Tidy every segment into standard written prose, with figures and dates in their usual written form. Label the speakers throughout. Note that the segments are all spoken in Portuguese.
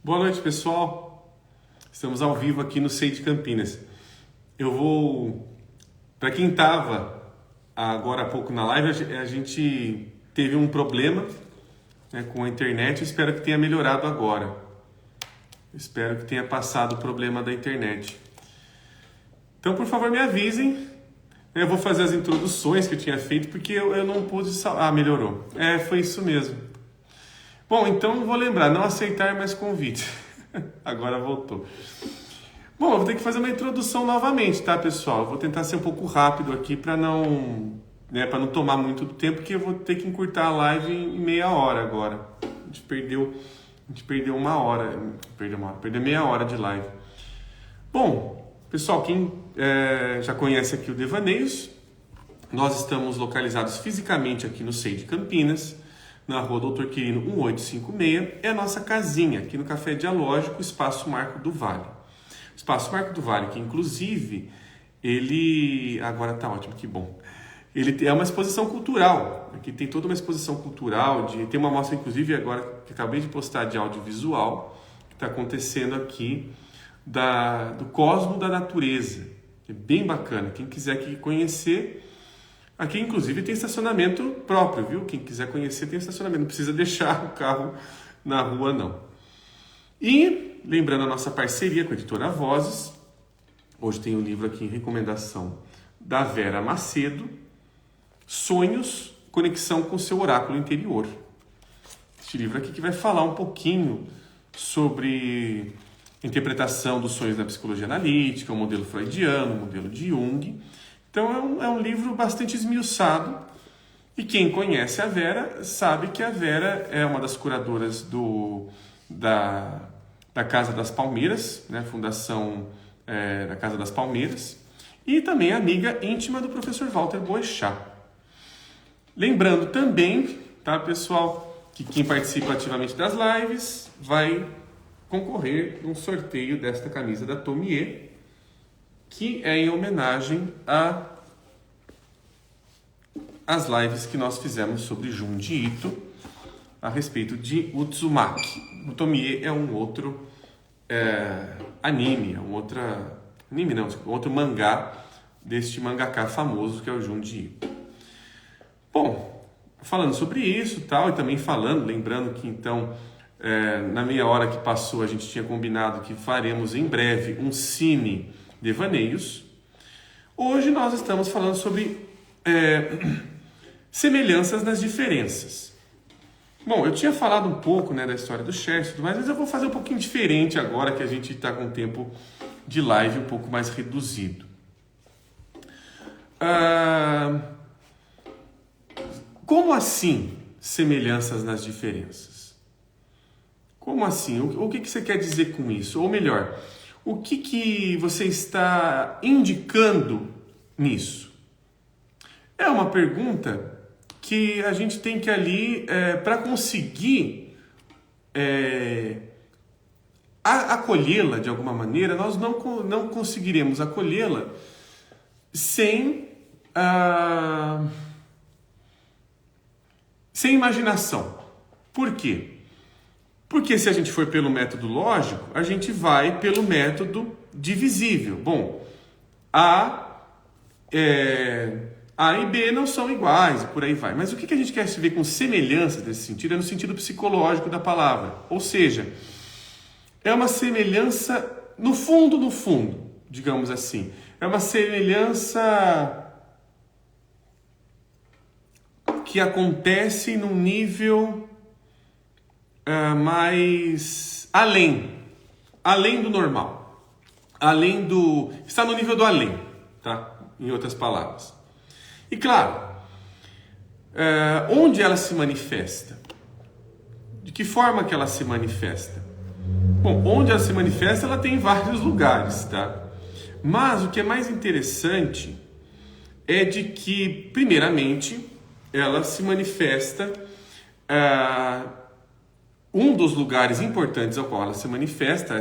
Speaker 1: Boa noite, pessoal. Estamos ao vivo aqui no SEI de Campinas. Para quem estava agora há pouco na live, a gente teve um problema, né, com a internet. Espero que tenha melhorado agora. Espero que tenha passado o problema da internet. Então, por favor, me avisem. Eu vou fazer as introduções que eu tinha feito porque eu não pude melhorou. Foi isso mesmo. Bom, então vou lembrar, não aceitar mais convite. Agora voltou. Bom, eu vou ter que fazer uma introdução novamente, tá, pessoal? Eu vou tentar ser um pouco rápido aqui para não tomar muito do tempo, porque eu vou ter que encurtar a live em meia hora agora. A gente perdeu uma hora, perdeu meia hora de live. Bom, pessoal, quem já conhece aqui o Devaneios, nós estamos localizados fisicamente aqui no SEI de Campinas, na rua Doutor Quirino 1856, é a nossa casinha, aqui no Café Dialógico, Espaço Marco do Vale. O Espaço Marco do Vale, que inclusive, ele... Agora tá ótimo, que bom. Ele é uma exposição cultural, aqui tem toda uma exposição cultural, tem uma mostra, inclusive, agora, que acabei de postar de audiovisual, que está acontecendo aqui, do Cosmo da Natureza. É bem bacana, quem quiser aqui conhecer... Aqui, inclusive, tem estacionamento próprio, viu? Quem quiser conhecer tem estacionamento, não precisa deixar o carro na rua, não. E, lembrando a nossa parceria com a Editora Vozes, hoje tem um livro aqui em recomendação da Vera Macedo, Sonhos, Conexão com o seu Oráculo Interior. Este livro aqui que vai falar um pouquinho sobre interpretação dos sonhos na psicologia analítica, o modelo freudiano, o modelo de Jung. Então é um livro bastante esmiuçado, e quem conhece a Vera sabe que a Vera é uma das curadoras da Casa das Palmeiras, né? Fundação da Casa das Palmeiras, e também amiga íntima do professor Walter Boechat. Lembrando também, tá, pessoal, que quem participa ativamente das lives vai concorrer num sorteio desta camisa da Tomier, que é em homenagem às lives que nós fizemos sobre Junji Ito a respeito de Uzumaki. O Tomie é um outro outro mangá deste mangaka famoso que é o Junji Ito. Bom, falando sobre isso e também lembrando que então na meia hora que passou a gente tinha combinado que faremos em breve um cine Devaneios. Hoje nós estamos falando sobre semelhanças nas diferenças. Bom, eu tinha falado um pouco, da história do Chesterton, mas eu vou fazer um pouquinho diferente agora que a gente está com um tempo de live um pouco mais reduzido. Como assim semelhanças nas diferenças? Como assim? O que você quer dizer com isso? Ou melhor, o que você está indicando nisso? É uma pergunta que a gente tem que ali, para conseguir acolhê-la de alguma maneira, nós não conseguiremos acolhê-la sem imaginação. Por quê? Porque se a gente for pelo método lógico, a gente vai pelo método divisível. Bom, A e B não são iguais, e por aí vai. Mas o que a gente quer se ver com semelhança nesse sentido? É no sentido psicológico da palavra. Ou seja, é uma semelhança no fundo, digamos assim. É uma semelhança que acontece num nível mais além do normal, está no nível do além, tá? Em outras palavras. E claro, onde ela se manifesta? De que forma que ela se manifesta? Bom, onde ela se manifesta, ela tem vários lugares, tá? Mas o que é mais interessante é de que, primeiramente, ela se manifesta um dos lugares importantes ao qual ela se manifesta,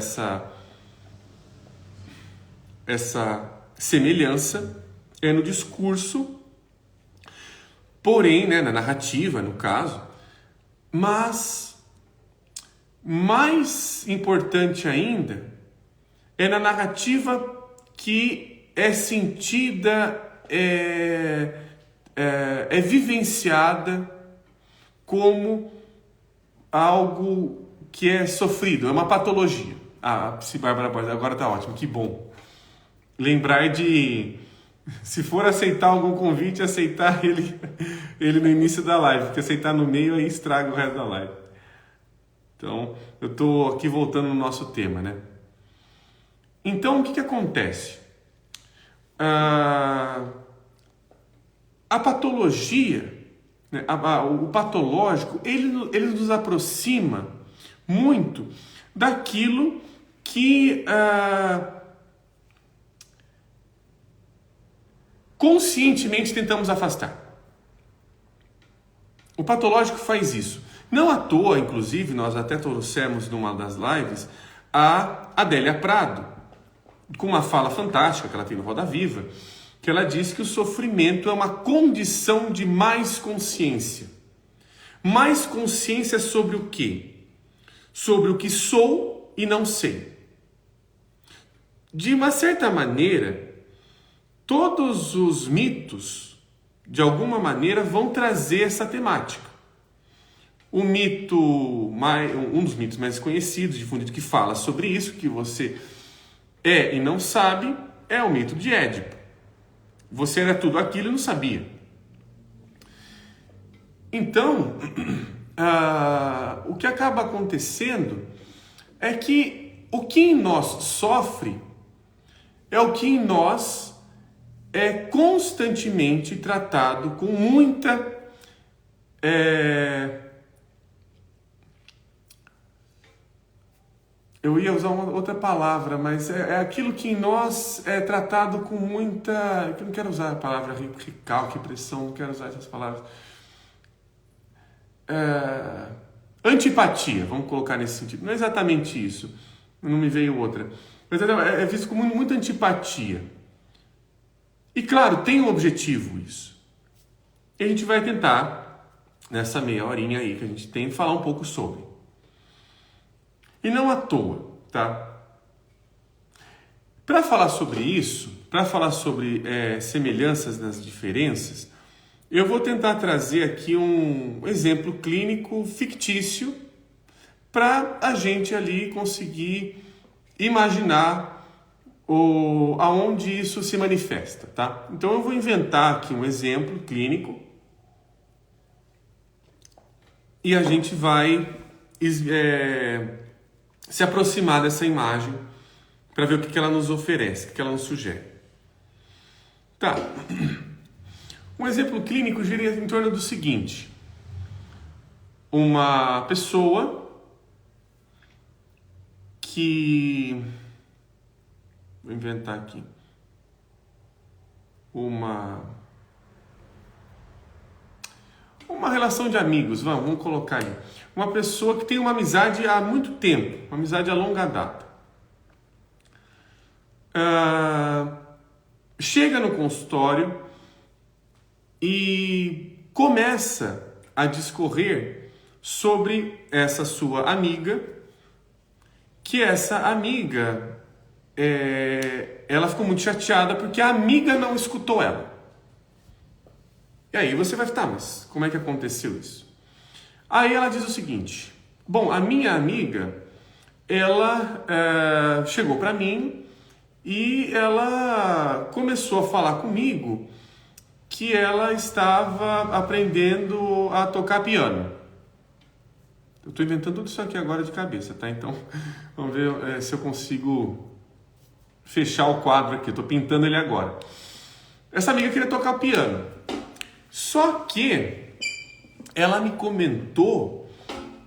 Speaker 1: essa semelhança, é no discurso, porém, na narrativa, no caso, mas mais importante ainda é na narrativa que é sentida, é vivenciada como algo que é sofrido, é uma patologia. Se Bárbara Borges, agora tá ótimo, que bom. Lembrar de, se for aceitar algum convite, aceitar ele no início da live, porque aceitar no meio aí estraga o resto da live. Então, eu tô aqui voltando no nosso tema, né? Então, o que acontece? A patologia, né, o patológico, ele nos aproxima muito daquilo que conscientemente tentamos afastar. O patológico faz isso. Não à toa, inclusive, nós até trouxemos numa das lives a Adélia Prado, com uma fala fantástica que ela tem no Roda Viva, que ela diz que o sofrimento é uma condição de mais consciência. Mais consciência sobre o quê? Sobre o que sou e não sei. De uma certa maneira, todos os mitos, de alguma maneira, vão trazer essa temática. Um dos mitos mais conhecidos, difundido, que fala sobre isso, que você é e não sabe, é o mito de Édipo. Você era tudo aquilo e não sabia. Então, o que acaba acontecendo é que o que em nós sofre é o que em nós é constantemente tratado com muita eu ia usar uma outra palavra, mas é aquilo que em nós é tratado com muita... Eu não quero usar a palavra recalque, pressão, não quero usar essas palavras. Antipatia, vamos colocar nesse sentido. Não é exatamente isso, não me veio outra. Mas é visto com muita antipatia. E claro, tem um objetivo isso. E a gente vai tentar, nessa meia horinha aí que a gente tem, falar um pouco sobre. E não à toa, tá? Para falar sobre isso, para falar sobre semelhanças nas diferenças, eu vou tentar trazer aqui um exemplo clínico fictício para a gente ali conseguir imaginar aonde isso se manifesta, tá? Então eu vou inventar aqui um exemplo clínico e a gente vai se aproximar dessa imagem para ver o que ela nos oferece, o que ela nos sugere. Tá. Um exemplo clínico gira em torno do seguinte: uma pessoa que... Vou inventar aqui. Uma relação de amigos, vamos colocar aí. Uma pessoa que tem uma amizade há muito tempo, uma amizade a longa data. Chega no consultório e começa a discorrer sobre essa sua amiga, que essa amiga, ela ficou muito chateada porque a amiga não escutou ela. E aí você vai falar, mas como é que aconteceu isso? Aí ela diz o seguinte: bom, a minha amiga, ela chegou para mim e ela começou a falar comigo que ela estava aprendendo a tocar piano. Eu estou inventando tudo isso aqui agora de cabeça, tá? Então, vamos ver se eu consigo fechar o quadro aqui. Estou pintando ele agora. Essa amiga queria tocar piano. Só que ela me comentou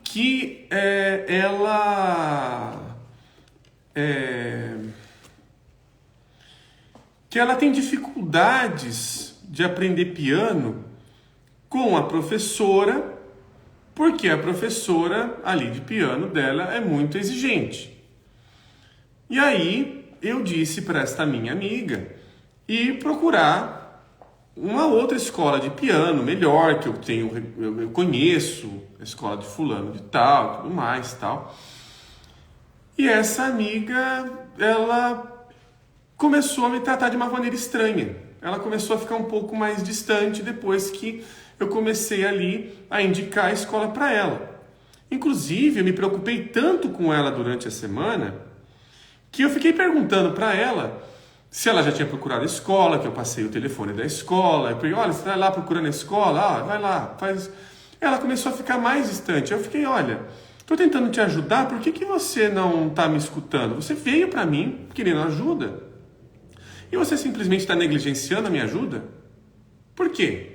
Speaker 1: que ela tem dificuldades de aprender piano com a professora, porque a professora ali de piano dela é muito exigente. E aí eu disse para esta minha amiga ir procurar uma outra escola de piano melhor, que eu conheço, a escola de fulano de tal, tudo mais, tal. E essa amiga, ela começou a me tratar de uma maneira estranha. Ela começou a ficar um pouco mais distante depois que eu comecei ali a indicar a escola para ela. Inclusive, eu me preocupei tanto com ela durante a semana que eu fiquei perguntando para ela se ela já tinha procurado a escola, que eu passei o telefone da escola. Eu falei, olha, você vai lá procurando a escola? Ah, vai lá, faz... Ela começou a ficar mais distante. Eu fiquei, olha, estou tentando te ajudar, por que você não está me escutando? Você veio para mim querendo ajuda e você simplesmente está negligenciando a minha ajuda? Por quê?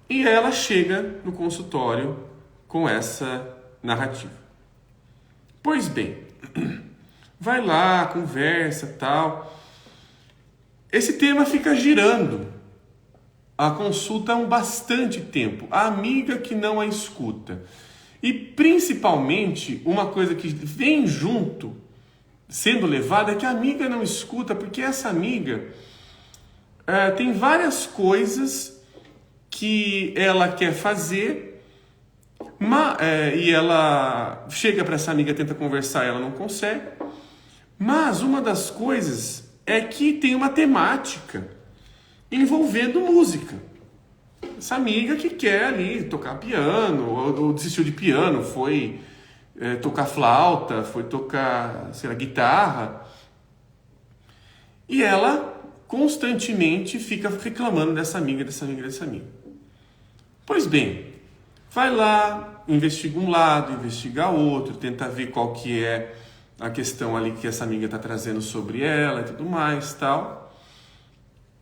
Speaker 1: E ela chega no consultório com essa narrativa. Pois bem, vai lá, conversa, tal. Esse tema fica girando a consulta há bastante tempo. A amiga que não a escuta. E principalmente, uma coisa que vem junto, sendo levada, é que a amiga não escuta, porque essa amiga tem várias coisas que ela quer fazer, e ela chega para essa amiga, tenta conversar, ela não consegue. Mas uma das coisas é que tem uma temática envolvendo música. Essa amiga que quer ali tocar piano, ou desistiu de piano, foi tocar flauta, foi tocar, sei lá, guitarra. E ela constantemente fica reclamando dessa amiga. Pois bem, vai lá, investiga um lado, investiga outro, tenta ver qual que é a questão ali que essa amiga está trazendo sobre ela e tudo mais, tal.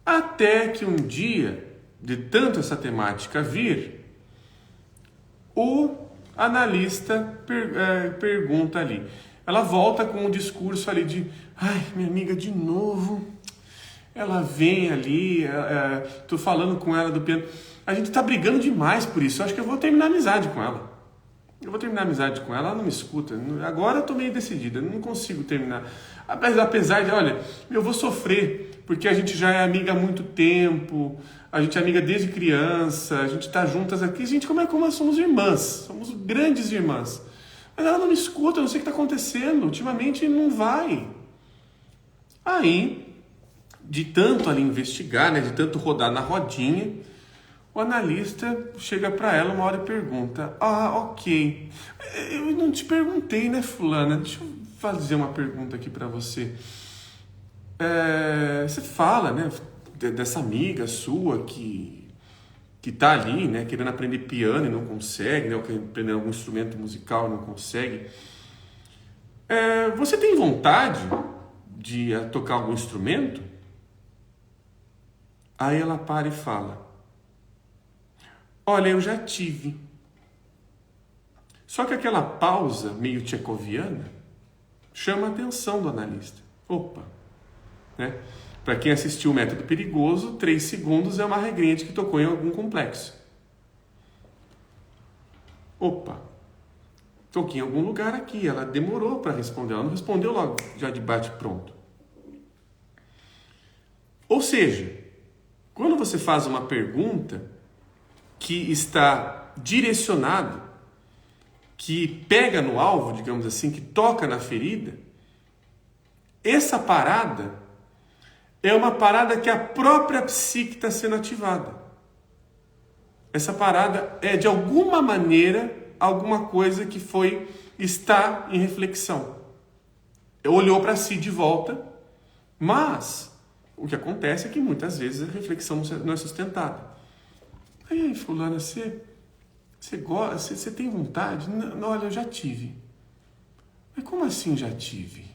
Speaker 1: Até que um dia, de tanto essa temática vir, o analista pergunta ali. Ela volta com um discurso ali de, ai, minha amiga de novo, ela vem ali, tô falando com ela do piano, a gente tá brigando demais por isso, eu acho que eu vou terminar a amizade com ela. Ela não me escuta. Agora eu tô meio decidida, eu não consigo terminar. Apesar de, olha, eu vou sofrer, porque a gente já é amiga há muito tempo, a gente é amiga desde criança, a gente tá juntas aqui, a gente como somos irmãs, somos grandes irmãs. Mas ela não me escuta, eu não sei o que tá acontecendo, ultimamente não vai. Aí, de tanto ali investigar, né, de tanto rodar na rodinha, o analista chega para ela uma hora e pergunta, ok, eu não te perguntei, né, fulana, deixa eu fazer uma pergunta aqui para você. Você fala, né, dessa amiga sua que tá ali, né, querendo aprender piano e não consegue, né, ou querendo aprender algum instrumento musical e não consegue. Você tem vontade de tocar algum instrumento? Aí ela para e fala, olha, eu já tive. Só que aquela pausa meio tchecoviana chama a atenção do analista. Opa, né? Para quem assistiu o Método Perigoso, 3 segundos é uma regrinha de que tocou em algum complexo. Opa, toquei em algum lugar aqui. Ela demorou para responder, ela não respondeu logo, já de bate pronto. Ou seja, quando você faz uma pergunta que está direcionado, que pega no alvo, digamos assim, que toca na ferida, essa parada é uma parada que a própria psique está sendo ativada. Essa parada é, de alguma maneira, alguma coisa que está em reflexão. Olhou para si de volta, mas o que acontece é que muitas vezes a reflexão não é sustentada. Aí, fulana, você gosta? Você tem vontade? Não, olha, eu já tive. Mas como assim já tive?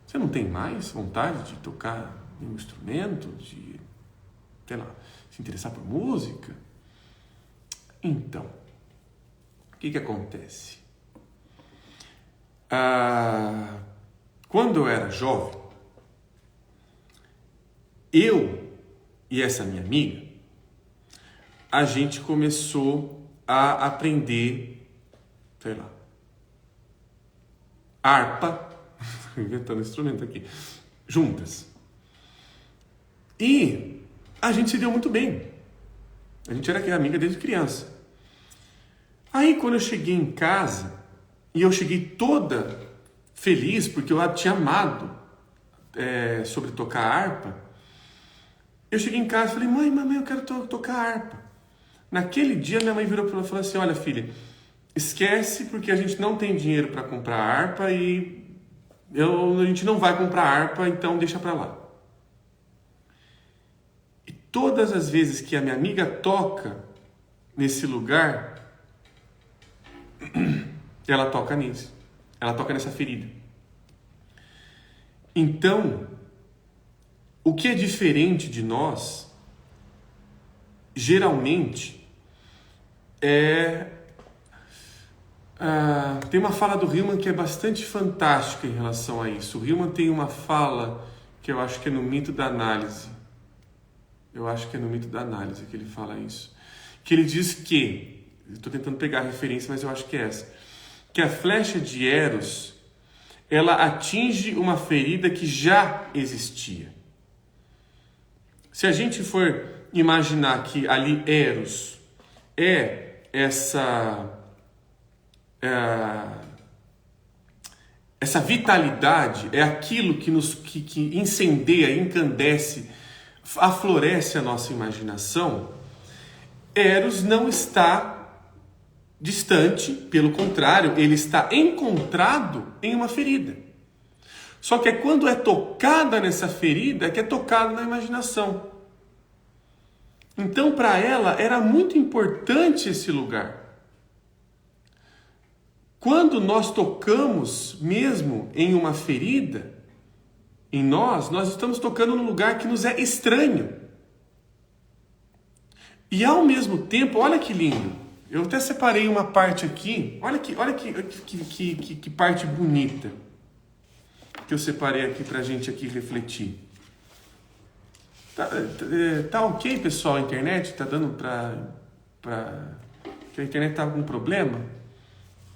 Speaker 1: Você não tem mais vontade de tocar um instrumento? De, sei lá, se interessar por música? Então, o que acontece? Quando eu era jovem, eu e essa minha amiga, a gente começou a aprender, sei lá, harpa, inventando instrumento aqui, juntas. E a gente se deu muito bem. A gente era amiga desde criança. Aí, quando eu cheguei em casa, E eu cheguei toda feliz, porque eu tinha amado sobre tocar harpa. Eu cheguei em casa e falei, mãe, eu quero tocar harpa. Naquele dia, minha mãe virou para ela e falou assim, olha filha, esquece porque a gente não tem dinheiro para comprar harpa e a gente não vai comprar harpa, então deixa para lá. E todas as vezes que a minha amiga toca nesse lugar, ela toca nisso. Ela toca nessa ferida. Então, o que é diferente de nós, geralmente, tem uma fala do Hillman que é bastante fantástica em relação a isso. O Hillman tem uma fala que eu acho que é no Mito da Análise. Eu acho que é no Mito da Análise que ele fala isso. Que ele diz que, estou tentando pegar a referência, mas eu acho que é essa, que a flecha de Eros, ela atinge uma ferida que já existia. Se a gente for imaginar que ali Eros é essa vitalidade, é aquilo que incendeia, encandece, aflorece a nossa imaginação, Eros não está distante, pelo contrário, ele está encontrado em uma ferida. Só que é quando é tocada nessa ferida que é tocado na imaginação. Então, para ela, era muito importante esse lugar. Quando nós tocamos mesmo em uma ferida, em nós estamos tocando num lugar que nos é estranho. E ao mesmo tempo, olha que lindo, eu até separei uma parte aqui, olha que parte bonita que eu separei aqui pra gente aqui refletir. Tá ok, pessoal, a internet? Tá dando que a internet tá com algum problema?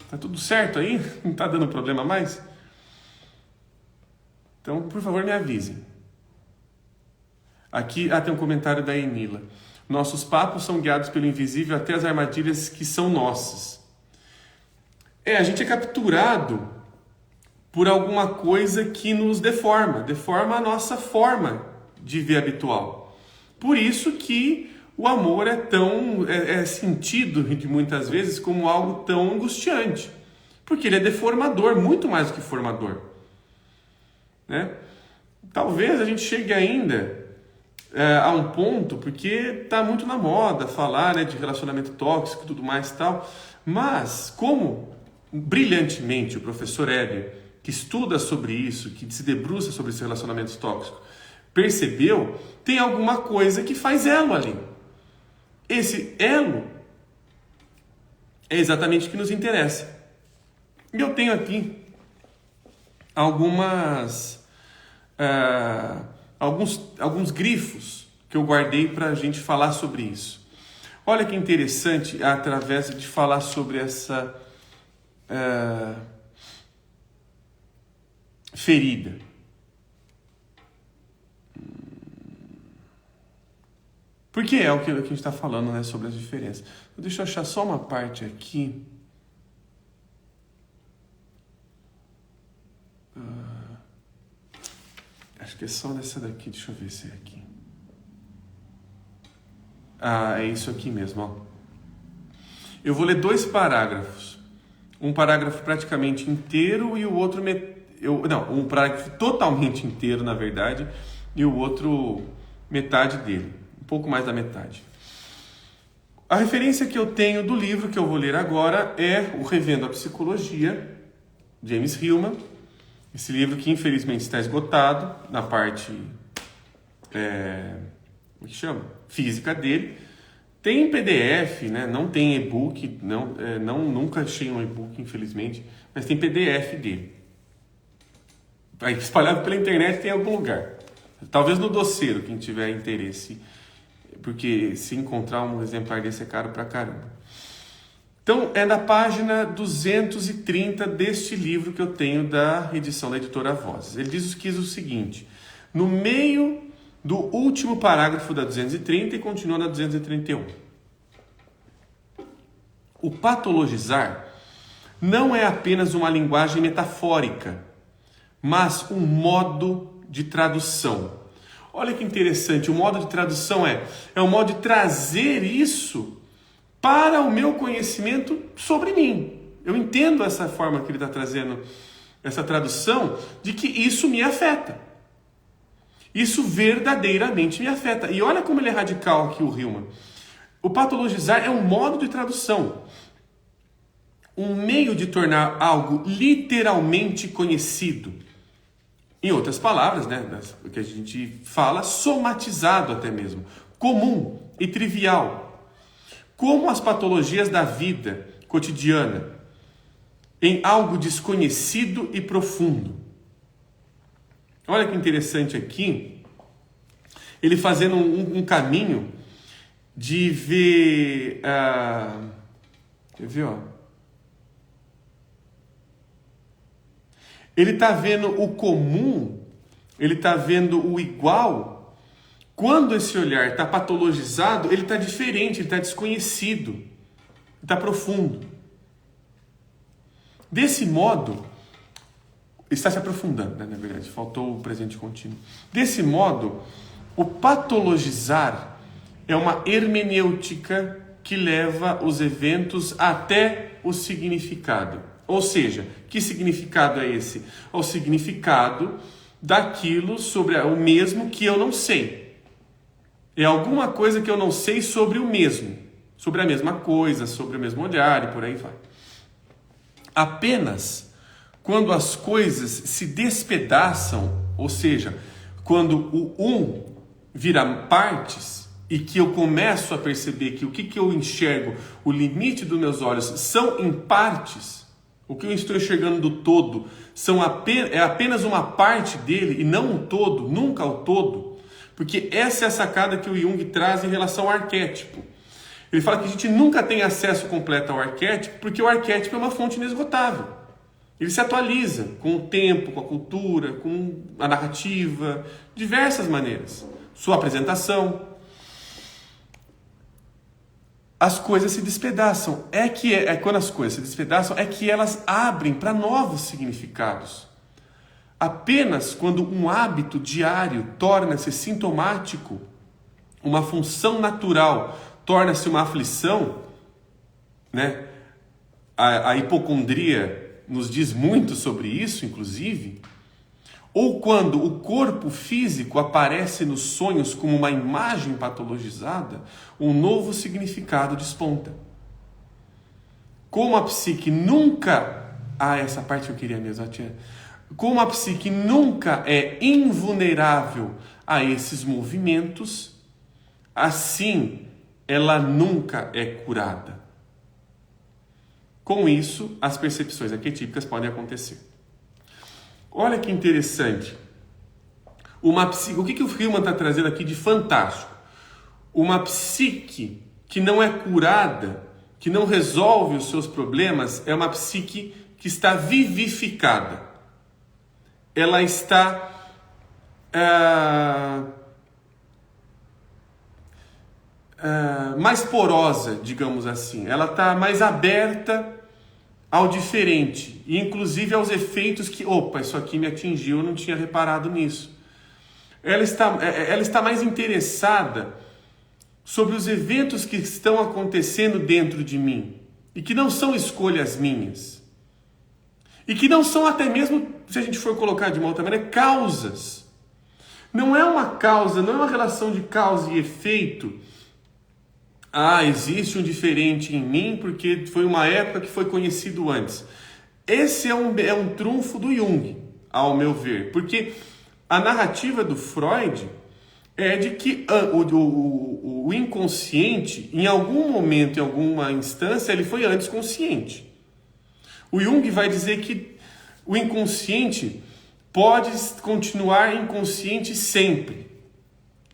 Speaker 1: Tá tudo certo aí? Não tá dando problema mais? Então, por favor, me avisem. Aqui, tem um comentário da Enila. Nossos papos são guiados pelo invisível até as armadilhas que são nossas. A gente é capturado por alguma coisa que nos deforma a nossa forma de ver habitual. Por isso que o amor é sentido de muitas vezes como algo tão angustiante, porque ele é deformador, muito mais do que formador, né? Talvez a gente chegue ainda a um ponto, porque está muito na moda falar, né, de relacionamento tóxico e tudo mais e tal, mas como brilhantemente o professor Hébio, que estuda sobre isso, que se debruça sobre esses relacionamentos tóxicos, percebeu, tem alguma coisa que faz elo ali. Esse elo é exatamente o que nos interessa. E eu tenho aqui alguns grifos que eu guardei para a gente falar sobre isso. Olha que interessante, através de falar sobre essa ferida. Porque é o que a gente está falando, né, sobre as diferenças. Deixa eu achar só uma parte aqui. Acho que é só dessa daqui, deixa eu ver se é aqui. É isso aqui mesmo, ó. Eu vou ler 2 parágrafos. Um parágrafo praticamente inteiro e o outro... um parágrafo totalmente inteiro, na verdade, e o outro metade dele. Um pouco mais da metade. A referência que eu tenho do livro que eu vou ler agora é o Revendo a Psicologia, James Hillman. Esse livro que infelizmente está esgotado na parte como que chama? Física dele. Tem PDF, né? Não tem e-book, nunca achei um e-book, infelizmente, mas tem PDF dele. Aí, espalhado pela internet tem em algum lugar. Talvez no doceiro, quem tiver interesse, porque se encontrar um exemplar desse é caro pra caramba. Então, é na página 230 deste livro que eu tenho da edição da editora Vozes. Ele diz o seguinte, no meio do último parágrafo da 230 e continua na 231. O patologizar não é apenas uma linguagem metafórica, mas um modo de tradução. Olha que interessante, o modo de tradução é um modo de trazer isso para o meu conhecimento sobre mim. Eu entendo essa forma que ele está trazendo, essa tradução, de que isso me afeta. Isso verdadeiramente me afeta. E olha como ele é radical aqui, o Hillman. O patologizar é um modo de tradução. Um meio de tornar algo literalmente conhecido. Em outras palavras, né, o que a gente fala, somatizado até mesmo, comum e trivial. Como as patologias da vida cotidiana, em algo desconhecido e profundo. Olha que interessante aqui, ele fazendo um caminho de ver... quer ver, ó? Ele está vendo o comum, ele está vendo o igual. Quando esse olhar está patologizado, ele está diferente, ele está desconhecido, está profundo. Desse modo, está se aprofundando, né, na verdade, faltou o presente contínuo. Desse modo, o patologizar é uma hermenêutica que leva os eventos até o significado. Ou seja, que significado é esse? É o significado daquilo sobre o mesmo que eu não sei. É alguma coisa que eu não sei sobre o mesmo. Sobre a mesma coisa, sobre o mesmo olhar e por aí vai. Apenas quando as coisas se despedaçam, ou seja, quando o um vira partes e que eu começo a perceber que o que eu enxergo, o limite dos meus olhos são em partes, o que eu estou enxergando do todo é apenas uma parte dele e não um todo, nunca o todo, porque essa é a sacada que o Jung traz em relação ao arquétipo. Ele fala que a gente nunca tem acesso completo ao arquétipo porque o arquétipo é uma fonte inesgotável. Ele se atualiza com o tempo, com a cultura, com a narrativa, diversas maneiras. Sua apresentação. As coisas se despedaçam. Quando as coisas se despedaçam, é que elas abrem para novos significados. Apenas quando um hábito diário torna-se sintomático, uma função natural torna-se uma aflição, né? A hipocondria nos diz muito sobre isso, inclusive. Ou quando o corpo físico aparece nos sonhos como uma imagem patologizada, um novo significado desponta. Como a psique nunca... essa parte eu queria mesmo, tia. Como a psique nunca é invulnerável a esses movimentos, assim ela nunca é curada. Com isso, as percepções arquetípicas podem acontecer. Olha que interessante. O que o Hillman está trazendo aqui de fantástico? Uma psique que não é curada, que não resolve os seus problemas, é uma psique que está vivificada. Ela está mais porosa, digamos assim. Ela está mais aberta ao diferente, e inclusive aos efeitos que, isso aqui me atingiu, eu não tinha reparado nisso. Ela está mais interessada sobre os eventos que estão acontecendo dentro de mim, e que não são escolhas minhas, e que não são até mesmo, se a gente for colocar de uma outra maneira, causas. Não é uma causa, não é uma relação de causa e efeito. Existe um diferente em mim porque foi uma época que foi conhecido antes. Esse é um trunfo do Jung, ao meu ver. Porque a narrativa do Freud é de que o inconsciente, em algum momento, em alguma instância, ele foi antes consciente. O Jung vai dizer que o inconsciente pode continuar inconsciente sempre.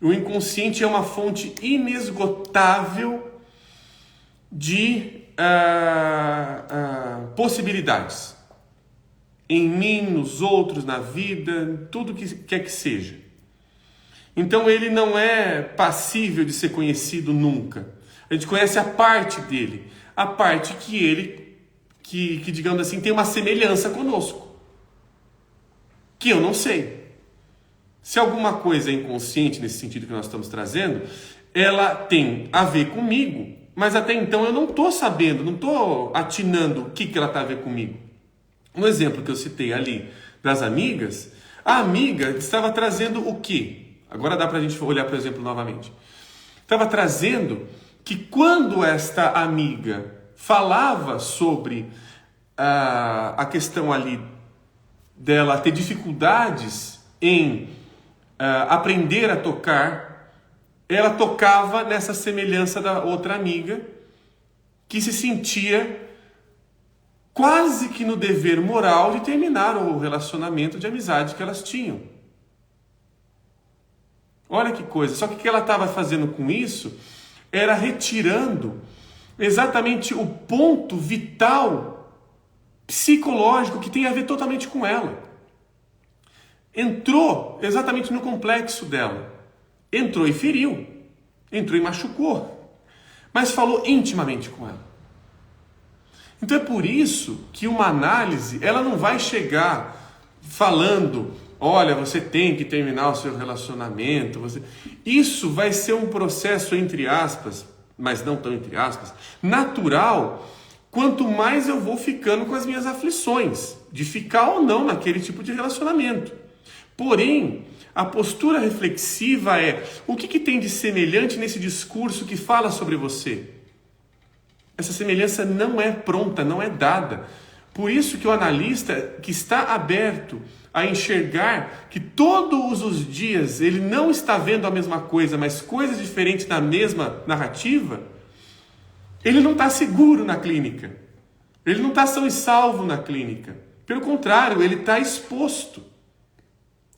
Speaker 1: O inconsciente é uma fonte inesgotável de possibilidades. Em mim, nos outros, na vida, tudo que quer que seja. Então ele não é passível de ser conhecido nunca. A gente conhece a parte dele. A parte que ele digamos assim, tem uma semelhança conosco, que eu não sei. Se alguma coisa é inconsciente nesse sentido que nós estamos trazendo, ela tem a ver comigo, mas até então eu não estou sabendo, não estou atinando o que ela está a ver comigo. No exemplo que eu citei ali das amigas, a amiga estava trazendo o quê? Agora dá para a gente olhar para o exemplo novamente. Estava trazendo que quando esta amiga falava sobre a questão ali dela ter dificuldades em aprender a tocar, ela tocava nessa semelhança da outra amiga que se sentia quase que no dever moral de terminar o relacionamento de amizade que elas tinham. Olha que coisa, só que o que ela estava fazendo com isso era retirando exatamente o ponto vital psicológico que tem a ver totalmente com ela. Entrou exatamente no complexo dela. Entrou e feriu. Entrou e machucou. Mas falou intimamente com ela. Então é por isso que uma análise, ela não vai chegar falando, olha, você tem que terminar o seu relacionamento. Isso vai ser um processo, entre aspas, mas não tão entre aspas, natural, quanto mais eu vou ficando com as minhas aflições, de ficar ou não naquele tipo de relacionamento. Porém, a postura reflexiva é, o que tem de semelhante nesse discurso que fala sobre você? Essa semelhança não é pronta, não é dada. Por isso que o analista que está aberto a enxergar que todos os dias ele não está vendo a mesma coisa, mas coisas diferentes na mesma narrativa, ele não está seguro na clínica. Ele não está são e salvo na clínica. Pelo contrário, ele está exposto.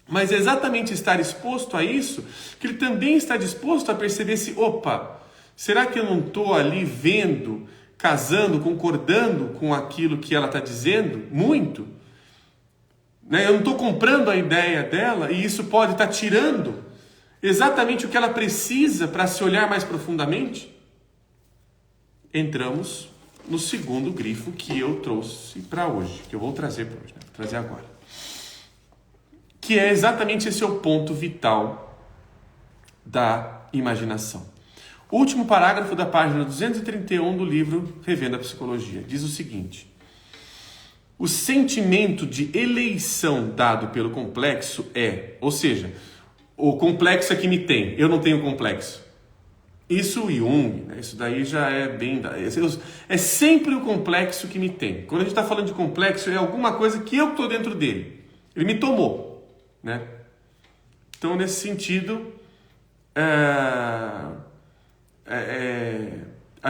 Speaker 1: Mas é exatamente estar exposto a isso que ele também está disposto a perceber se, opa, será que eu não estou ali vendo, casando, concordando com aquilo que ela está dizendo? Muito. Eu não estou comprando a ideia dela e isso pode estar tirando exatamente o que ela precisa para se olhar mais profundamente? Entramos no segundo grifo que eu trouxe para hoje, que eu vou trazer para hoje, vou trazer agora. Que é exatamente esse o ponto vital da imaginação. O último parágrafo da página 231 do livro Revendo a Psicologia diz o seguinte: o sentimento de eleição dado pelo complexo ou seja, o complexo é que me tem, eu não tenho complexo. Isso Jung, isso daí já é bem... É sempre o complexo que me tem. Quando a gente está falando de complexo, é alguma coisa que eu estou dentro dele. Ele me tomou. Então, nesse sentido, a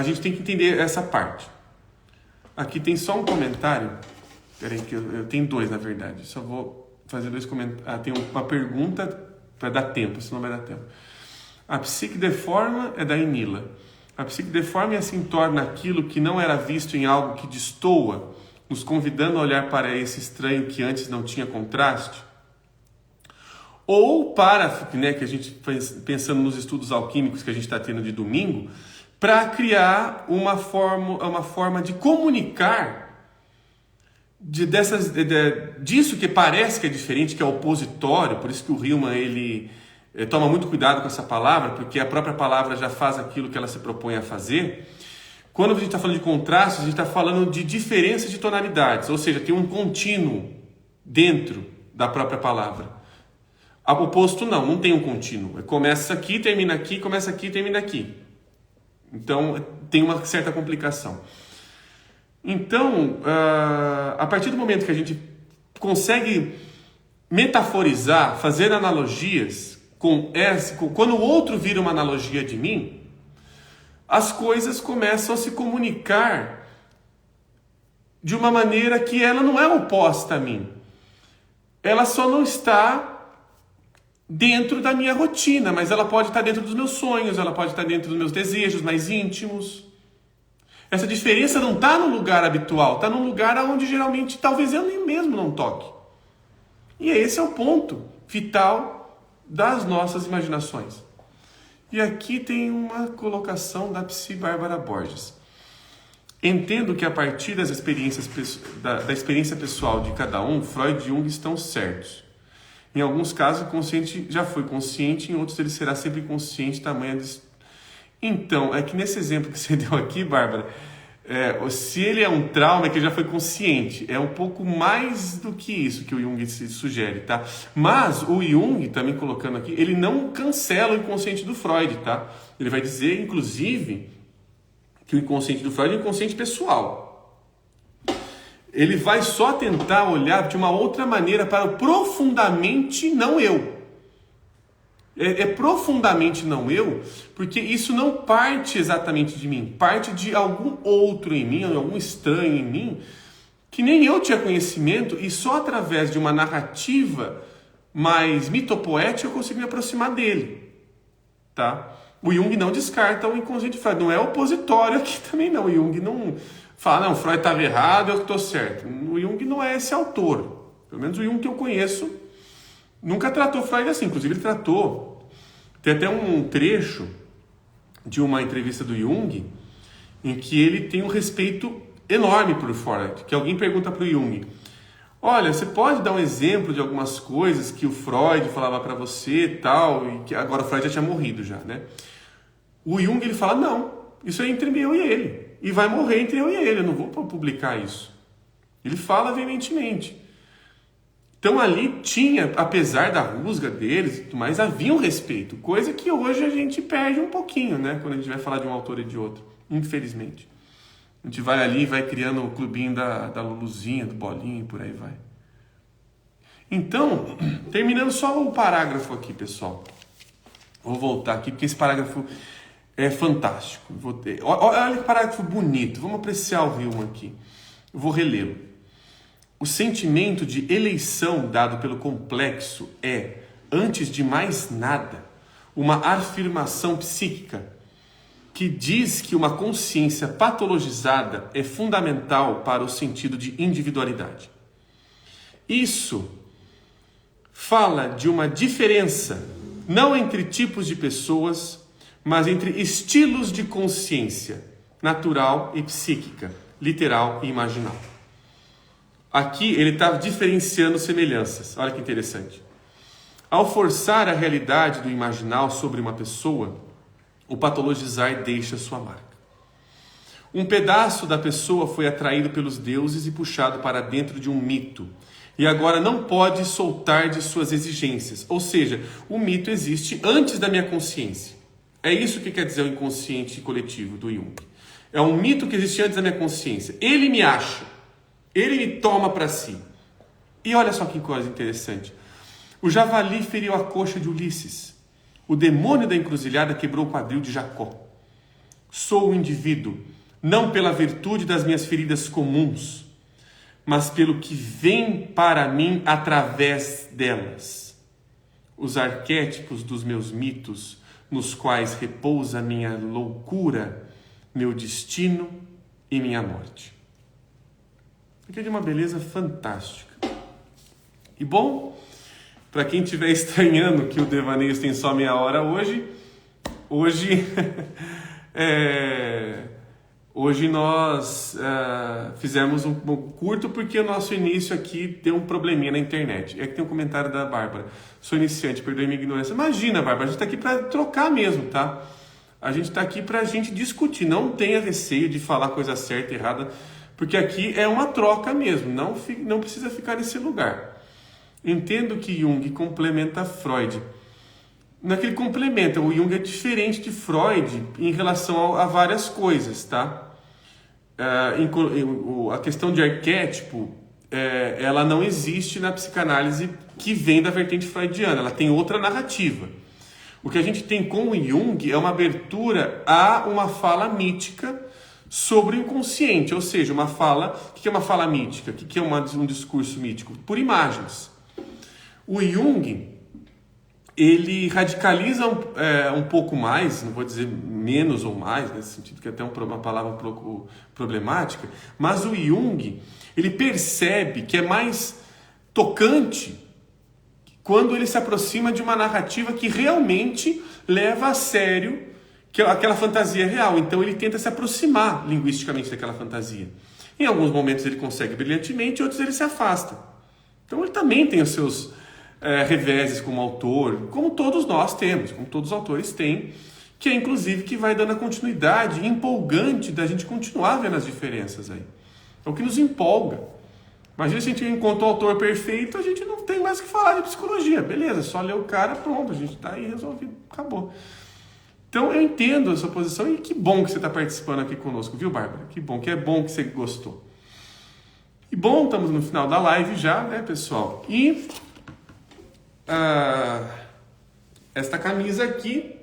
Speaker 1: gente tem que entender essa parte. Aqui tem só um comentário. Peraí, que eu tenho dois, na verdade. Só vou fazer dois comentários. Tem uma pergunta para dar tempo, senão não vai dar tempo. A psique deforma é da Enila. A psique deforma e assim torna aquilo que não era visto em algo que destoa, nos convidando a olhar para esse estranho que antes não tinha contraste. Ou para, que a gente pensando nos estudos alquímicos que a gente está tendo de domingo, para criar uma forma de comunicar disso que parece que é diferente, que é opositório. Por isso que o Hillman ele toma muito cuidado com essa palavra, porque a própria palavra já faz aquilo que ela se propõe a fazer. Quando a gente está falando de contrastes, a gente está falando de diferenças de tonalidades, ou seja, tem um contínuo dentro da própria palavra. O oposto não tem um contínuo. Começa aqui, termina aqui, começa aqui, termina aqui. Então, tem uma certa complicação. Então, a partir do momento que a gente consegue metaforizar, fazer analogias, quando o outro vira uma analogia de mim, as coisas começam a se comunicar de uma maneira que ela não é oposta a mim. Ela só não está dentro da minha rotina, mas ela pode estar dentro dos meus sonhos, ela pode estar dentro dos meus desejos mais íntimos. Essa diferença não está no lugar habitual, está num lugar onde geralmente talvez eu nem mesmo não toque. E esse é o ponto vital das nossas imaginações. E aqui tem uma colocação da Psi Bárbara Borges. Entendo que a partir das experiências, da experiência pessoal de cada um, Freud e Jung estão certos. Em alguns casos, o consciente já foi consciente, em outros ele será sempre consciente, tamanha... Então, é que nesse exemplo que você deu aqui, Bárbara, se ele é um trauma, é que ele já foi consciente. É um pouco mais do que isso que o Jung se sugere, tá? Mas o Jung, também colocando aqui, ele não cancela o inconsciente do Freud, tá? Ele vai dizer, inclusive, que o inconsciente do Freud é um inconsciente pessoal. Ele vai só tentar olhar de uma outra maneira para o profundamente não eu. É profundamente não eu, porque isso não parte exatamente de mim, parte de algum outro em mim, algum estranho em mim, que nem eu tinha conhecimento, e só através de uma narrativa mais mitopoética eu consigo me aproximar dele, tá? O Jung não descarta o inconsciente de Freud, não é opositório aqui também não, o Jung não fala, não, Freud estava errado, eu estou certo. O Jung não é esse autor, pelo menos o Jung que eu conheço nunca tratou Freud assim, inclusive ele tratou. Tem até um trecho de uma entrevista do Jung em que ele tem um respeito enorme por Freud, que alguém pergunta para o Jung, olha, você pode dar um exemplo de algumas coisas que o Freud falava para você e tal, e que agora o Freud já tinha morrido já, né? O Jung ele fala, não, isso é entre eu e ele, e vai morrer entre eu e ele, eu não vou publicar isso. Ele fala veementemente. Então ali tinha, apesar da rusga deles, mas havia um respeito, coisa que hoje a gente perde um pouquinho, né? Quando a gente vai falar de um autor e de outro, infelizmente. A gente vai ali e vai criando o clubinho da Luluzinha, do Bolinho e por aí vai. Então, terminando só o parágrafo aqui, pessoal. Vou voltar aqui, porque esse parágrafo é fantástico. Olha que parágrafo bonito. Vamos apreciar o Hillman aqui. Eu vou relê-lo. O sentimento de eleição dado pelo complexo é, antes de mais nada, uma afirmação psíquica que diz que uma consciência patologizada é fundamental para o sentido de individualidade. Isso fala de uma diferença, não entre tipos de pessoas, mas entre estilos de consciência, natural e psíquica, literal e imaginal. Aqui ele está diferenciando semelhanças. Olha que interessante. Ao forçar a realidade do imaginal sobre uma pessoa, o patologizar deixa sua marca. Um pedaço da pessoa foi atraído pelos deuses e puxado para dentro de um mito, e agora não pode soltar de suas exigências. Ou seja, o mito existe antes da minha consciência. É isso que quer dizer o inconsciente coletivo do Jung. É um mito que existe antes da minha consciência. Ele me acha. Ele me toma para si. E olha só que coisa interessante. O javali feriu a coxa de Ulisses. O demônio da encruzilhada quebrou o quadril de Jacó. Sou o indivíduo, não pela virtude das minhas feridas comuns, mas pelo que vem para mim através delas. Os arquétipos dos meus mitos, nos quais repousa minha loucura, meu destino e minha morte. Aqui é de uma beleza fantástica. E bom, para quem estiver estranhando que o Devaneios tem só meia hora hoje nós fizemos um curto porque o nosso início aqui deu um probleminha na internet. É que tem um comentário da Bárbara. Sou iniciante, perdoe minha ignorância. Imagina, Bárbara, a gente está aqui para trocar mesmo, tá? A gente está aqui para a gente discutir. Não tenha receio de falar coisa certa e errada, porque aqui é uma troca mesmo. Não precisa ficar nesse lugar. Entendo que Jung complementa Freud. Não é que ele complementa, o Jung é diferente de Freud em relação a várias coisas, tá? A questão de arquétipo, ela não existe na psicanálise que vem da vertente freudiana, ela tem outra narrativa. O que a gente tem com o Jung é uma abertura a uma fala mítica sobre o inconsciente, ou seja, uma fala... O que é uma fala mítica? O que é um discurso mítico? Por imagens. O Jung, ele radicaliza um pouco mais, não vou dizer menos ou mais, nesse sentido que é até uma palavra um pouco problemática, mas o Jung, ele percebe que é mais tocante quando ele se aproxima de uma narrativa que realmente leva a sério que aquela fantasia é real. Então ele tenta se aproximar linguisticamente daquela fantasia. Em alguns momentos ele consegue brilhantemente, em outros ele se afasta. Então ele também tem os seus reveses como autor, como todos nós temos, como todos os autores têm, que é inclusive que vai dando a continuidade empolgante da gente continuar vendo as diferenças aí. É o que nos empolga. Imagina se a gente encontra o autor perfeito, a gente não tem mais o que falar de psicologia. Beleza, só ler o cara, pronto, a gente está aí resolvido, acabou. Então eu entendo a sua posição e que bom que você está participando aqui conosco, viu, Bárbara? Que bom que você gostou. E bom, estamos no final da live já, né, pessoal? E esta camisa aqui,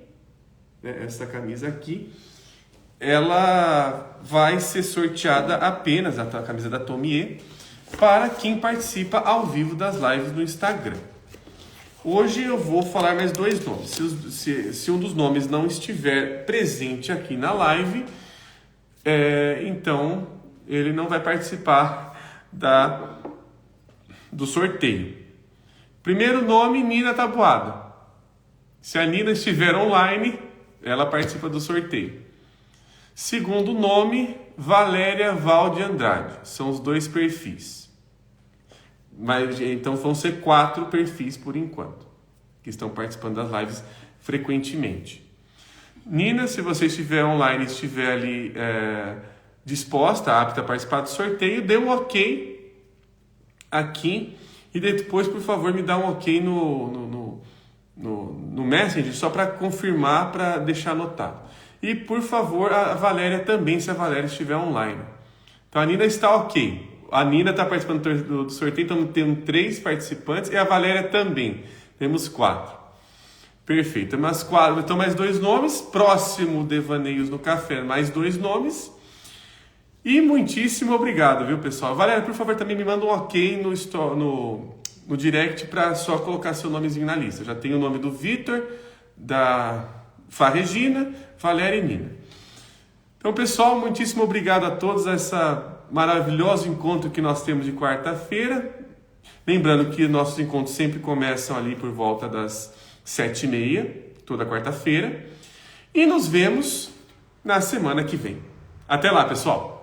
Speaker 1: ela vai ser sorteada apenas, a camisa da Tomier, para quem participa ao vivo das lives no Instagram. Hoje eu vou falar mais 2 nomes. Se um dos nomes não estiver presente aqui na live, então ele não vai participar do sorteio. Primeiro nome, Nina Taboada. Se a Nina estiver online, ela participa do sorteio. Segundo nome, Valéria Valde Andrade. São os 2 perfis. Então vão ser 4 perfis por enquanto, que estão participando das lives frequentemente. Nina, se você estiver online, estiver ali disposta, apta a participar do sorteio, dê um ok aqui e depois, por favor, me dá um ok no Messenger, só para confirmar, para deixar anotado. E, por favor, a Valéria também, se a Valéria estiver online. Então, a Nina está ok. A Nina está participando do sorteio, então temos 3 participantes e a Valéria também. Temos 4. Perfeito. Então, mais 2 nomes. Próximo Devaneios no Café, mais 2 nomes. E muitíssimo obrigado, viu, pessoal? Valéria, por favor, também me manda um ok no direct para só colocar seu nomezinho na lista. Já tem o nome do Vitor, da Fá Regina, Valéria e Nina. Então, pessoal, muitíssimo obrigado a todos essa maravilhoso encontro que nós temos de quarta-feira. Lembrando que nossos encontros sempre começam ali por volta das 7h30, toda quarta-feira. E nos vemos na semana que vem. Até lá, pessoal!